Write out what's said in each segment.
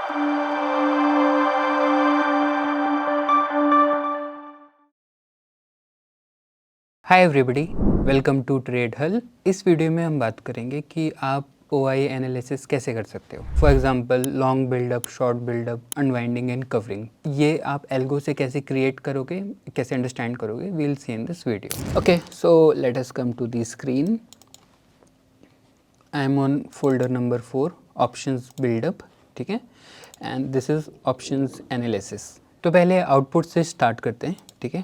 Hi everybody, welcome to trade Hull. इस video में हम बात करेंगे कि आप OI एनालिसिस कैसे कर सकते हो। For example long buildup, short buildup, unwinding and covering. ये आप एल्गो से कैसे क्रिएट करोगे, कैसे अंडरस्टैंड करोगे, we will see in this video. Okay, so let us come to the screen. I am on folder number 4, options buildup, ठीक है, and this is options analysis. तो पहले आउटपुट से स्टार्ट करते हैं, ठीक है,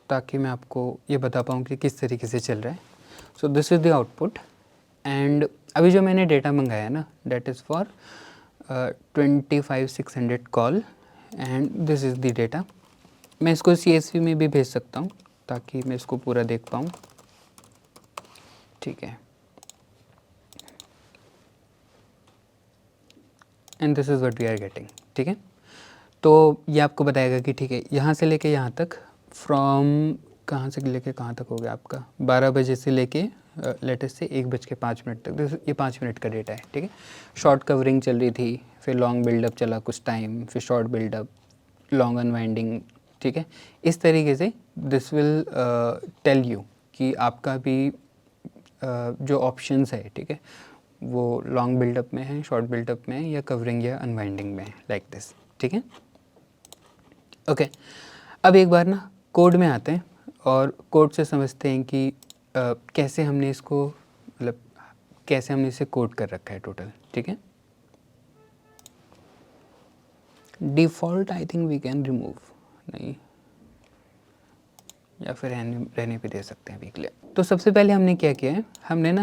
ताकि मैं आपको ये बता पाऊँ कि किस तरीके से चल रहा है। So this is the output and अभी जो मैंने डेटा मंगाया है ना, that is for 25,600 call and this is the data. मैं इसको CSV में भी भेज सकता हूँ ताकि मैं इसको पूरा देख पाऊँ, ठीक है। And this is what we are getting, ठीक है। तो ये आपको बताएगा कि ठीक है, यहाँ से लेके यहाँ तक, फ्रॉम कहाँ से लेके कहाँ तक हो गया आपका, 12 बजे से लेके लेटेस्ट से 1:05 तक। ये 5 मिनट का डेटा है, ठीक है। शॉर्ट कवरिंग चल रही थी, फिर लॉन्ग बिल्डअप चला कुछ टाइम, फिर शॉर्ट बिल्डअप, लॉन्ग अनवाइंडिंग, ठीक है। इस तरीके से दिस विल टेल यू कि आपका भी जो ऑप्शंस है, ठीक है, वो लॉन्ग बिल्डअप में है, शॉर्ट बिल्डअप में है, या कवरिंग या अनवाइंडिंग में है, लाइक दिस, ठीक है। ओके, अब एक बार ना कोड में आते हैं और कोड से समझते हैं कि कैसे हमने इसको, मतलब कैसे हमने इसे कोड कर रखा है टोटल, ठीक है। Default I think we can remove, नहीं, या फिर रहने पे दे सकते हैं अभी के लिए। तो सबसे पहले हमने क्या किया है, हमने ना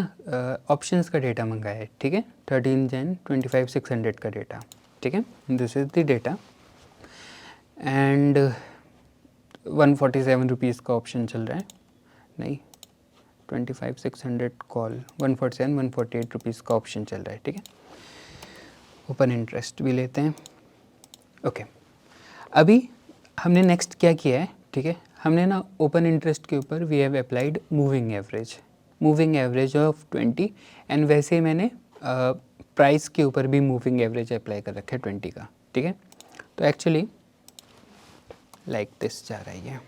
ऑप्शंस का डेटा मंगाया है, ठीक है, 13 Jan 25,600 का डेटा, ठीक है। This is the data and 147 rupees का ऑप्शन चल रहा है, नहीं, 25,600 कॉल, 147 148 रुपीज़ का ऑप्शन चल रहा है, ठीक है। ओपन इंटरेस्ट भी लेते हैं। ओके, अभी हमने नेक्स्ट क्या किया है, ठीक है, हमने ना ओपन इंटरेस्ट के ऊपर we have applied moving average of 20 and वैसे ही मैंने प्राइस के ऊपर भी मूविंग एवरेज अप्लाई कर रखा है 20 का, ठीक है। तो एक्चुअली लाइक दिस जा रही है।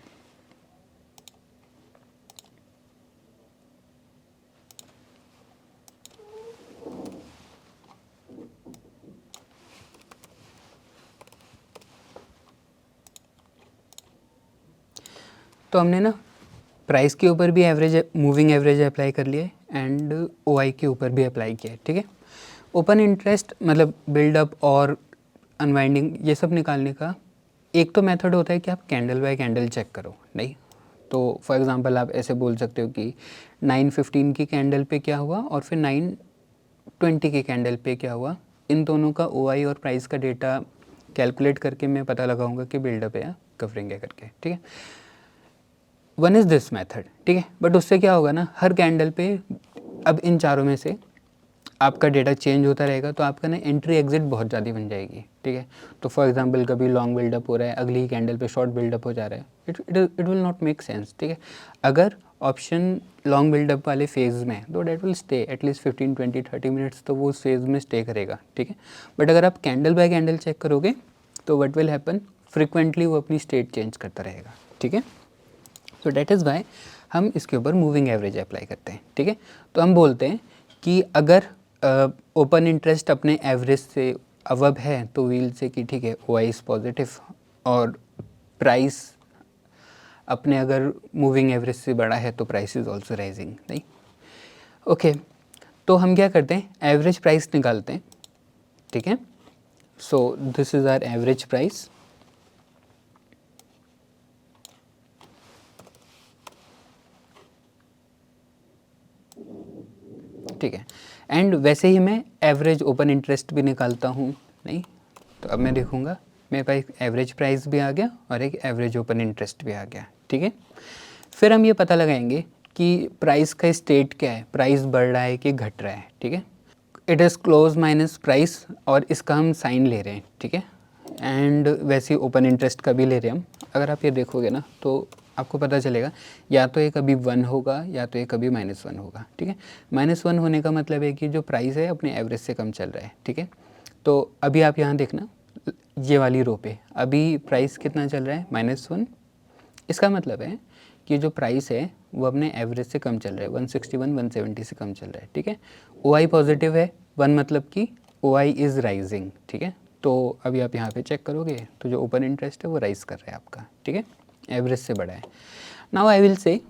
तो हमने ना प्राइस के ऊपर भी एवरेज, मूविंग एवरेज अप्लाई कर लिया एंड OI के ऊपर भी अप्लाई किया है, ठीक है। ओपन इंटरेस्ट मतलब बिल्डअप और अनवाइंडिंग ये सब निकालने का एक तो मेथड होता है कि आप कैंडल बाय कैंडल चेक करो, नहीं तो फॉर एग्जांपल आप ऐसे बोल सकते हो कि 9:15 की कैंडल पे क्या हुआ और फिर 9:20 की कैंडल पे क्या हुआ, इन दोनों का OI और प्राइस का डेटा कैलकुलेट करके मैं पता लगाऊंगा कि बिल्डअप है या कवरिंग है करके, ठीक है। वन इज़ दिस मेथड, ठीक है। बट उससे क्या होगा ना, हर कैंडल पे अब इन चारों में से आपका डेटा चेंज होता रहेगा, तो आपका ना एंट्री एग्जिट बहुत ज़्यादा बन जाएगी, ठीक है। तो फॉर एग्जांपल कभी लॉन्ग बिल्डअप हो रहा है, अगली ही कैंडल पे शॉर्ट बिल्डअप हो जा रहा है, it will not make sense, ठीक है। अगर ऑप्शन लॉन्ग बिल्डअप वाले फेज़ में तो that will stay at least 15 20 30 minutes, तो वो उस फेज़ में स्टे करेगा, ठीक है। बट अगर आप कैंडल बाय कैंडल चेक करोगे तो वट विल हैपन, फ्रिक्वेंटली वो अपनी स्टेट चेंज करता रहेगा, ठीक है। सो डेट इज़ वाई हम इसके ऊपर मूविंग एवरेज अप्लाई करते हैं, ठीक है। तो हम बोलते हैं कि अगर ओपन इंटरेस्ट अपने एवरेज से अवब है तो वील से कि ठीक है OI इज़ पॉजिटिव, और प्राइस अपने अगर मूविंग एवरेज से बड़ा है तो प्राइस इज़ ऑल्सो राइजिंग, नहीं। ओके, तो हम क्या करते हैं, एवरेज प्राइस निकालते हैं, ठीक है। So this is our average price, ठीक है। एंड वैसे ही मैं एवरेज ओपन इंटरेस्ट भी निकालता हूँ, नहीं। तो अब मैं देखूँगा मेरे पास एक एवरेज प्राइस भी आ गया और एक एवरेज ओपन इंटरेस्ट भी आ गया, ठीक है। फिर हम ये पता लगाएंगे कि प्राइस का स्टेट क्या है, प्राइस बढ़ रहा है कि घट रहा है, ठीक है। It is close minus price और इसका हम साइन ले रहे हैं, ठीक है। एंड वैसे ही ओपन इंटरेस्ट का भी ले रहे हैं हम। अगर आप ये देखोगे ना तो आपको पता चलेगा या तो ये कभी 1 होगा या तो ये कभी -1 होगा, ठीक है। -1 होने का मतलब है कि जो प्राइस है अपने एवरेज से कम चल रहा है, ठीक है। तो अभी आप यहाँ देखना, ये वाली रो पे अभी प्राइस कितना चल रहा है -1। इसका मतलब है कि जो प्राइस है वो अपने एवरेज से कम चल रहा है, 161 170 से कम चल रहा है, ठीक है। OI पॉजिटिव है, 1 मतलब कि OI इज़ राइजिंग, ठीक है। तो अभी आप यहाँ पे चेक करोगे तो जो ओपन इंटरेस्ट है वो राइज कर रहा है आपका, ठीक है, एवरेज से बड़ा है। नाउ आई विल से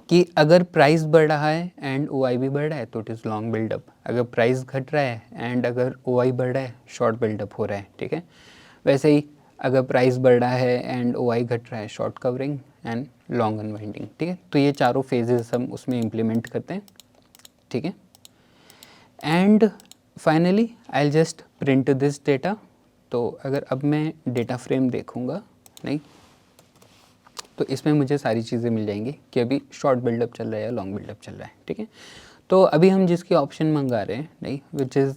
कि अगर प्राइस बढ़ रहा है एंड OI भी बढ़ रहा है तो इट इज़ लॉन्ग बिल्डअप, अगर प्राइस घट रहा है एंड अगर OI बढ़ रहा है शॉर्ट बिल्डअप हो रहा है, ठीक है। वैसे ही अगर प्राइस बढ़ रहा है एंड OI घट रहा है short covering and long unwinding, ठीक है। तो ये चारों फेजेस हम उसमें इम्प्लीमेंट करते हैं, ठीक है। And finally I will just print this data. तो अगर अब मैं डेटा फ्रेम देखूँगा नहीं तो इसमें मुझे सारी चीज़ें मिल जाएंगी कि अभी शॉर्ट बिल्डअप चल रहा है या लॉन्ग बिल्डअप चल रहा है, ठीक है। तो अभी हम जिसकी ऑप्शन मंगा रहे हैं नहीं, विच इज़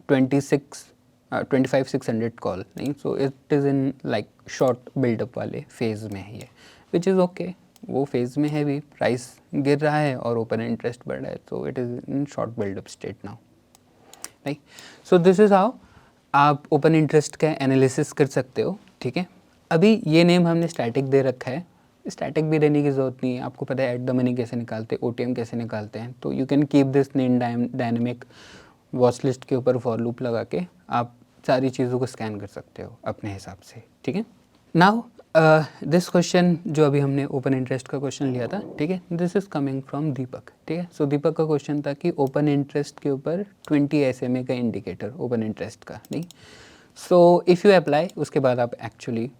25,600 कॉल नहीं, so it is in like short buildup वाले फेज़ में है ये, विच इज़ ओके। वो फेज़ में है भी, प्राइस गिर रहा है और ओपन इंटरेस्ट बढ़ रहा है, तो it is in short buildup state now, right. So this is how आप ओपन इंटरेस्ट का एनालिसिस कर सकते हो, ठीक है। अभी ये नेम हमने स्टैटिक दे रखा है, स्टैटिक भी देने की ज़रूरत नहीं है, आपको पता है एट द मनी कैसे निकालते हैं, OTM कैसे निकालते हैं। तो you can keep this name dynamic, watch list के ऊपर फॉर लूप लगा के आप सारी चीज़ों को स्कैन कर सकते हो अपने हिसाब से, ठीक है। नाउ दिस क्वेश्चन जो अभी हमने ओपन इंटरेस्ट का क्वेश्चन लिया था, ठीक है, दिस इज़ कमिंग फ्रॉम दीपक, ठीक है। सो दीपक का क्वेश्चन था कि ओपन इंटरेस्ट के ऊपर 20 SMA का इंडिकेटर ओपन इंटरेस्ट का नहीं। सो इफ़ यू अप्लाई उसके बाद आप एक्चुअली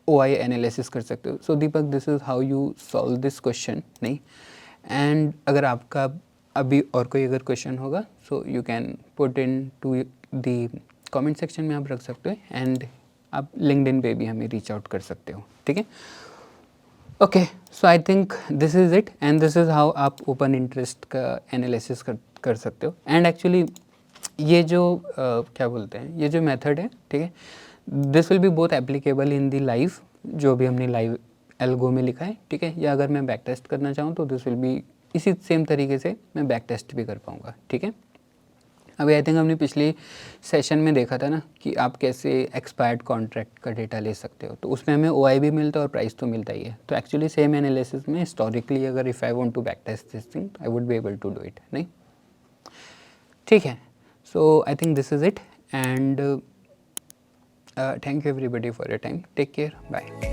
OI एनालिसिस कर सकते हो। So Deepak, this is how you solve this question नहीं। एंड अगर आपका अभी और कोई अगर क्वेश्चन होगा so you can put into the comment section में आप रख सकते हो, एंड आप लिंक्डइन पे भी हमें रीच आउट कर सकते हो, ठीक है। Okay, so I think this is it, and this is how आप ओपन इंटरेस्ट का एनालिसिस कर सकते हो। एंड एक्चुअली ये जो क्या बोलते हैं, ये जो मेथड है, ठीक है, this will be both applicable in the live, जो भी हमने लाइव एल्गो में लिखा है, ठीक है, या अगर मैं बैक टेस्ट करना चाहूँ तो दिस विल बी इसी सेम तरीके से मैं बैक टेस्ट भी कर पाऊँगा, ठीक है। अभी आई थिंक हमने पिछले सेशन में देखा था ना कि आप कैसे एक्सपायर्ड कॉन्ट्रैक्ट का डेटा ले सकते हो, तो उसमें हमें OI भी मिलता है और प्राइस तो मिलता ही है। तो एक्चुअली सेम एनालिसिस में हिस्टोरिकली अगर if I want to back test this thing I would be able to do it नहीं, ठीक है। So I think this is it, and thank you everybody for your time, take care, bye.